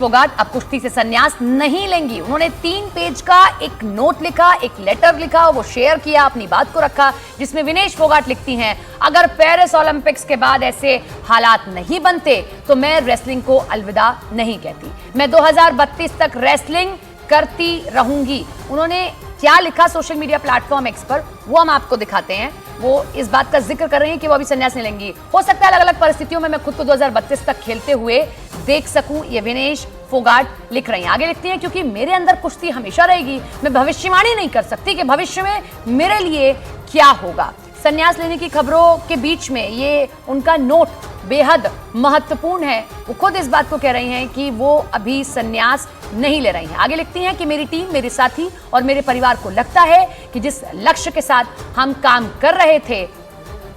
फोगाट अब कुश्ती से संन्यास नहीं लेंगी। उन्होंने 3 पेज का एक नोट लिखा, एक लेटर लिखा, वो शेयर किया, अपनी बात को रखा, जिसमें विनेश फोगाट लिखती हैं, अगर पेरिस ओलंपिक्स के बाद ऐसे हालात नहीं बनते तो मैं रेसलिंग को अलविदा नहीं कहती, मैं 2032 तक रेसलिंग करती रहूंगी। उन्होंने क्या लिखा सोशल मीडिया प्लेटफॉर्म एक्स पर, वो हम आपको दिखाते हैं। वो इस बात का जिक्र कर रही हैं कि वो अभी संन्यास नहीं लेंगी। हो सकता है अलग अलग परिस्थितियों में मैं खुद को 2032 तक खेलते हुए देख सकूं, ये विनेश फोगाट लिख रही हैं। आगे लिखती हैं, क्योंकि मेरे अंदर कुश्ती हमेशा रहेगी, मैं भविष्यवाणी नहीं कर सकती कि भविष्य में मेरे लिए क्या होगा। संन्यास लेने की खबरों के बीच में ये उनका नोट बेहद महत्वपूर्ण है। वो खुद इस बात को कह रही हैं कि वो अभी संन्यास नहीं ले रही हैं। आगे लिखती हैं कि मेरी टीम, मेरे साथी और मेरे परिवार को लगता है कि जिस लक्ष्य के साथ हम काम कर रहे थे,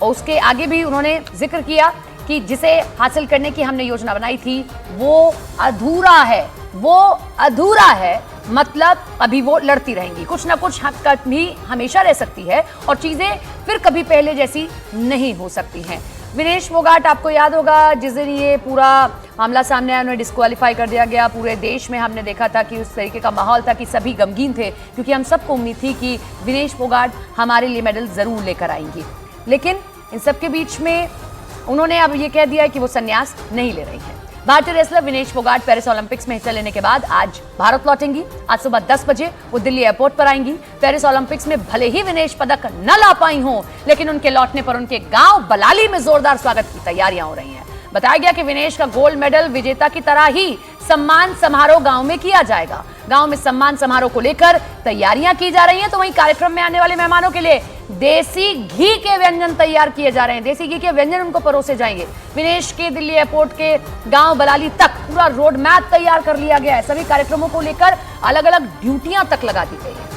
और उसके आगे भी उन्होंने जिक्र किया कि जिसे हासिल करने की हमने योजना बनाई थी वो अधूरा है, वो अधूरा है, मतलब अभी वो लड़ती रहेंगी। कुछ ना कुछ कमी हमेशा रह सकती है और चीजें फिर कभी पहले जैसी नहीं हो सकती हैं। विनेश फोगाट, आपको याद होगा जिस दिन ये पूरा मामला सामने आया, उन्हें डिस्क्वालीफाई कर दिया गया। पूरे देश में हमने देखा था कि उस तरीके का माहौल था कि सभी गमगीन थे, क्योंकि हम सबको उम्मीद थी कि विनेश फोगाट हमारे लिए मेडल जरूर लेकर आएंगी। लेकिन इन सबके बीच में उन्होंने अब ये कह दिया है कि वो संन्यास नहीं ले रही हैं। भारतीय wrestler Vinesh Phogat Paris Olympics में हिस्सा लेने के बाद आज भारत लौटेंगी। आज सुबह 10 बजे वो दिल्ली एयरपोर्ट पर आएंगी। पेरिस ओलंपिक्स में भले ही विनेश पदक न ला पाई हों, लेकिन उनके लौटने पर उनके गांव बलाली में जोरदार स्वागत की तैयारियां हो रही हैं। बताया गया कि विनेश का गोल्ड मेडल विजेता की तरह ही सम्मान समारोह गांव में किया जाएगा। गांव में सम्मान समारोह को लेकर तैयारियां की जा रही हैं, तो वहीं कार्यक्रम में आने वाले मेहमानों के लिए देसी घी के व्यंजन तैयार किए जा रहे हैं। देसी घी के व्यंजन उनको परोसे जाएंगे। विनेश के दिल्ली एयरपोर्ट के गांव बलाली तक पूरा रोड मैप तैयार कर लिया गया है। सभी कार्यक्रमों को लेकर अलग अलग ड्यूटियां तक लगा दी गई है।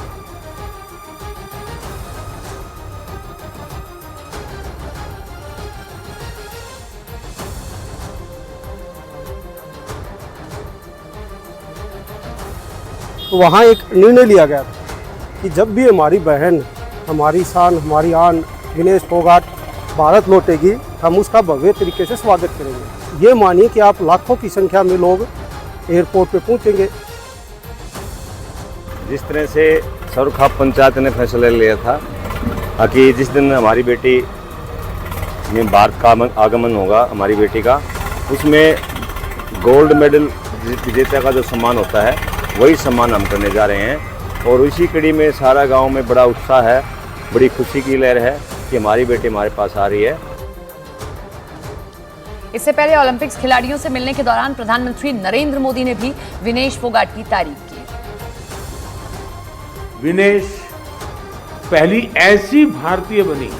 तो वहाँ एक निर्णय लिया गया था कि जब भी हमारी बहन, हमारी शान, हमारी आन विनेश फोगाट भारत लौटेगी, हम उसका भव्य तरीके से स्वागत करेंगे। ये मानिए कि आप लाखों की संख्या में लोग एयरपोर्ट पे पहुंचेंगे। जिस तरह से सरुखा पंचायत ने फैसला लिया था कि जिस दिन हमारी बेटी में भारत का आगमन होगा, हमारी बेटी का, उसमें गोल्ड मेडल विजेता का जो सम्मान होता है वही सम्मान हम करने जा रहे हैं। और इसी कड़ी में सारा गांव में बड़ा उत्साह है, बड़ी खुशी की लहर है कि हमारी बेटी हमारे पास आ रही है। इससे पहले ओलंपिक्स खिलाड़ियों से मिलने के दौरान प्रधानमंत्री नरेंद्र मोदी ने भी विनेश फोगाट की तारीफ की। विनेश पहली ऐसी भारतीय बनी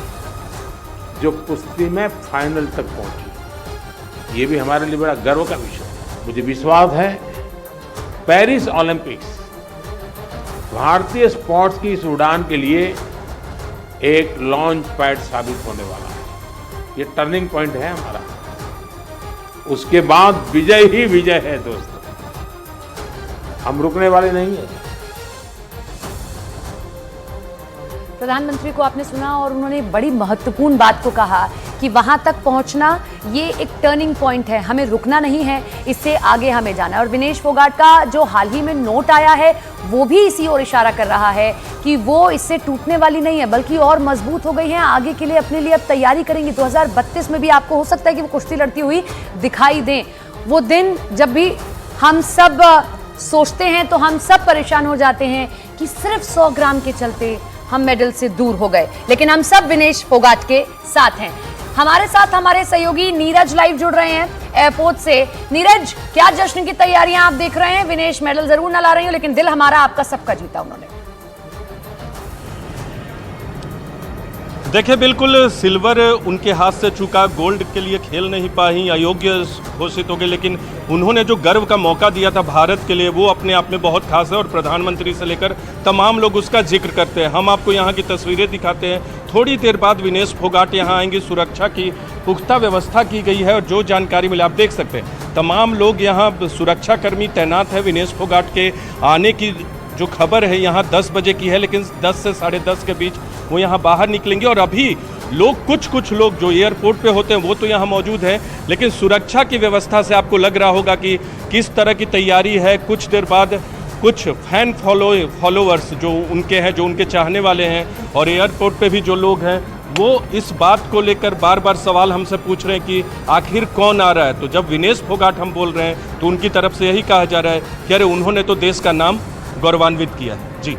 जो कुश्ती में फाइनल तक पहुंची। ये भी हमारे लिए बड़ा गर्व का विषय है। मुझे विश्वास है पेरिस ओलंपिक्स भारतीय स्पोर्ट्स की इस उड़ान के लिए एक लॉन्च पैड साबित होने वाला है। ये टर्निंग पॉइंट है हमारा। उसके बाद विजय ही विजय है दोस्तों, हम रुकने वाले नहीं हैं। प्रधानमंत्री को आपने सुना और उन्होंने बड़ी महत्वपूर्ण बात को कहा कि वहां तक पहुंचना ये एक टर्निंग पॉइंट है, हमें रुकना नहीं है, इससे आगे हमें जाना है। और विनेश फोगाट का जो हाल ही में नोट आया है वो भी इसी ओर इशारा कर रहा है कि वो इससे टूटने वाली नहीं है, बल्कि और मजबूत हो गई हैं, आगे के लिए अपने लिए अब तैयारी करेंगी। 2032 में भी आपको हो सकता है कि वो कुश्ती लड़ती हुई दिखाई दें। वो दिन जब भी हम सब सोचते हैं तो हम सब परेशान हो जाते हैं कि सिर्फ 100 ग्राम के चलते हम मेडल से दूर हो गए, लेकिन हम सब विनेश फोगाट के साथ हैं। हमारे साथ हमारे सहयोगी नीरज लाइव जुड़ रहे हैं एयरपोर्ट से। नीरज, क्या जश्न की तैयारियां आप देख रहे हैं? विनेश मेडल जरूर न ला रही हो, लेकिन दिल हमारा आपका सबका जीता उन्होंने। देखिए, बिल्कुल सिल्वर उनके हाथ से चूका, गोल्ड के लिए खेल नहीं पाई, अयोग्य घोषित हो गए, लेकिन उन्होंने जो गर्व का मौका दिया था भारत के लिए, वो अपने आप में बहुत खास है और प्रधानमंत्री से लेकर तमाम लोग उसका जिक्र करते हैं। हम आपको यहाँ की तस्वीरें दिखाते हैं। थोड़ी देर बाद विनेश फोगाट यहाँ आएंगी। सुरक्षा की पुख्ता व्यवस्था की गई है और जो जानकारी मिली आप देख सकते हैं, तमाम लोग यहाँ सुरक्षाकर्मी तैनात है विनेश फोगाट के आने की जो खबर है यहाँ 10 बजे की है, लेकिन 10 से 10:30 के बीच वो यहाँ बाहर निकलेंगे। और अभी लोग कुछ लोग जो एयरपोर्ट पे होते हैं वो तो यहाँ मौजूद हैं, लेकिन सुरक्षा की व्यवस्था से आपको लग रहा होगा कि किस तरह की तैयारी है। कुछ देर बाद कुछ फैन फॉलोअर्स जो उनके हैं, जो उनके चाहने वाले हैं, और एयरपोर्ट पे भी जो लोग हैं वो इस बात को लेकर बार बार सवाल हमसे पूछ रहे हैं कि आखिर कौन आ रहा है। तो जब विनेश फोगाट हम बोल रहे हैं तो उनकी तरफ से यही कहा जा रहा है कि अरे उन्होंने तो देश का नाम गौरवान्वित किया है। जी।